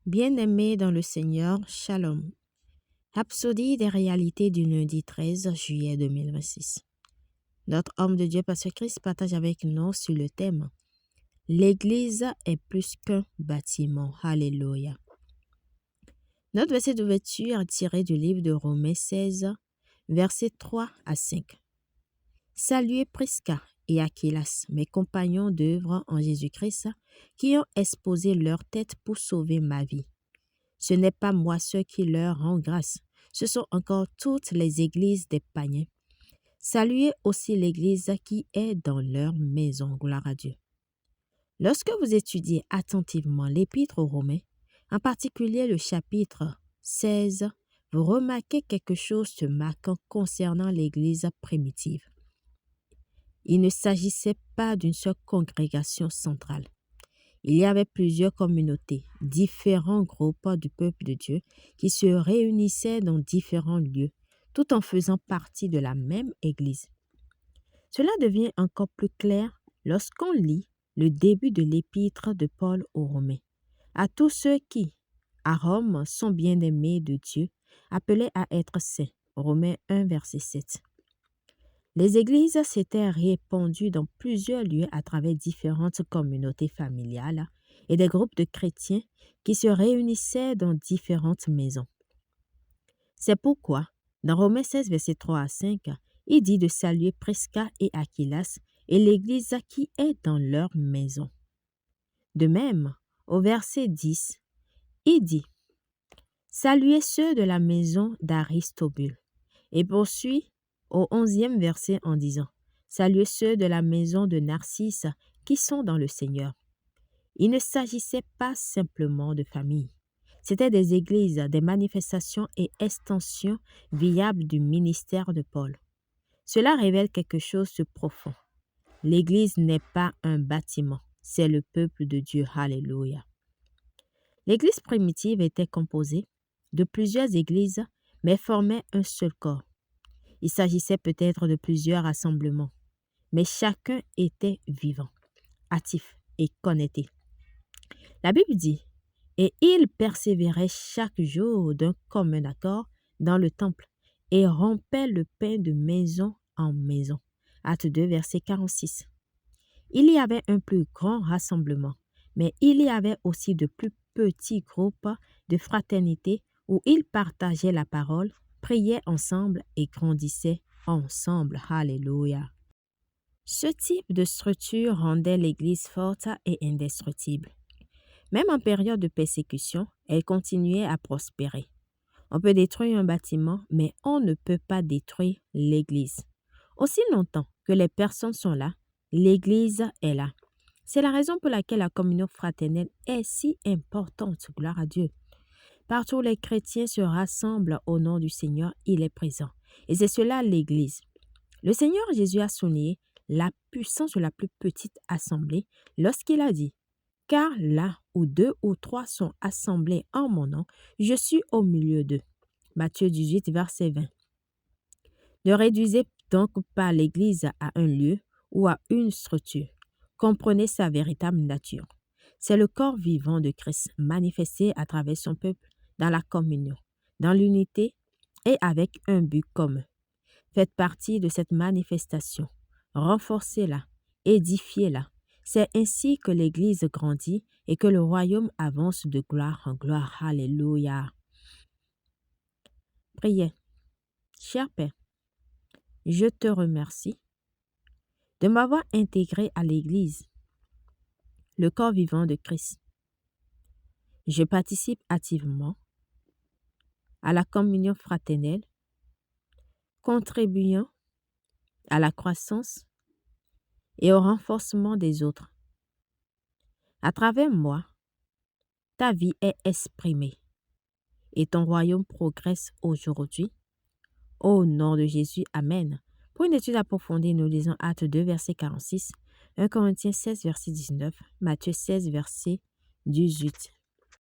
Bien-aimés dans le Seigneur, Shalom. Rhapsodie des réalités du lundi 13 juillet 2026. Notre homme de Dieu, Pasteur Christ, partage avec nous sur le thème « L'Église est plus qu'un bâtiment ». Alléluia. Notre verset d'ouverture est tiré du livre de Romains 16, versets 3 à 5. Saluez Prisca et Aquilas, mes compagnons d'œuvre en Jésus-Christ, qui ont exposé leur tête pour sauver ma vie. Ce n'est pas moi seul qui leur rend grâce, ce sont encore toutes les églises des païens. Saluez aussi l'église qui est dans leur maison, gloire à Dieu. Lorsque vous étudiez attentivement l'épître aux Romains, en particulier le chapitre 16, vous remarquez quelque chose de marquant concernant l'église primitive. Il ne s'agissait pas d'une seule congrégation centrale. Il y avait plusieurs communautés, différents groupes du peuple de Dieu qui se réunissaient dans différents lieux, tout en faisant partie de la même Église. Cela devient encore plus clair lorsqu'on lit le début de l'épître de Paul aux Romains. À tous ceux qui, à Rome, sont bien-aimés de Dieu, appelés à être saints. Romains 1, verset 7. Les églises s'étaient répandues dans plusieurs lieux à travers différentes communautés familiales et des groupes de chrétiens qui se réunissaient dans différentes maisons. C'est pourquoi, dans Romains 16, versets 3 à 5, il dit de saluer Prisca et Aquilas et l'église qui est dans leur maison. De même, au verset 10, il dit « Saluez ceux de la maison d'Aristobule » et poursuit au 11e verset en disant « Saluez ceux de la maison de Narcisse qui sont dans le Seigneur ». Il ne s'agissait pas simplement de famille. C'étaient des églises, des manifestations et extensions viables du ministère de Paul. Cela révèle quelque chose de profond. L'église n'est pas un bâtiment, c'est le peuple de Dieu. Alléluia. L'église primitive était composée de plusieurs églises, mais formait un seul corps. Il s'agissait peut-être de plusieurs rassemblements, mais chacun était vivant, actif et connecté. La Bible dit « Et ils persévéraient chaque jour d'un commun accord dans le temple et rompaient le pain de maison en maison. » Acte 2, verset 46. Il y avait un plus grand rassemblement, mais il y avait aussi de plus petits groupes de fraternité où ils partageaient la parole, priaient ensemble et grandissaient ensemble. Alléluia. Ce type de structure rendait l'Église forte et indestructible. Même en période de persécution, elle continuait à prospérer. On peut détruire un bâtiment, mais on ne peut pas détruire l'Église. Aussi longtemps que les personnes sont là, l'Église est là. C'est la raison pour laquelle la communion fraternelle est si importante, gloire à Dieu. Partout où les chrétiens se rassemblent au nom du Seigneur, il est présent. Et c'est cela l'Église. Le Seigneur Jésus a souligné la puissance de la plus petite assemblée lorsqu'il a dit « Car là où 2 ou 3 sont assemblés en mon nom, je suis au milieu d'eux. » Matthieu 18, verset 20. Ne réduisez donc pas l'Église à un lieu ou à une structure. Comprenez sa véritable nature. C'est le corps vivant de Christ manifesté à travers son peuple dans la communion, dans l'unité et avec un but commun. Faites partie de cette manifestation. Renforcez-la, édifiez-la. C'est ainsi que l'Église grandit et que le royaume avance de gloire en gloire. Alléluia. Priez. Cher Père, je te remercie de m'avoir intégré à l'Église, le corps vivant de Christ. Je participe activement à la communion fraternelle, contribuant à la croissance et au renforcement des autres. À travers moi, ta vie est exprimée et ton royaume progresse aujourd'hui. Au nom de Jésus, Amen. Pour une étude approfondie, nous lisons Actes 2, verset 46, 1 Corinthiens 16, verset 19, Matthieu 16, verset 18.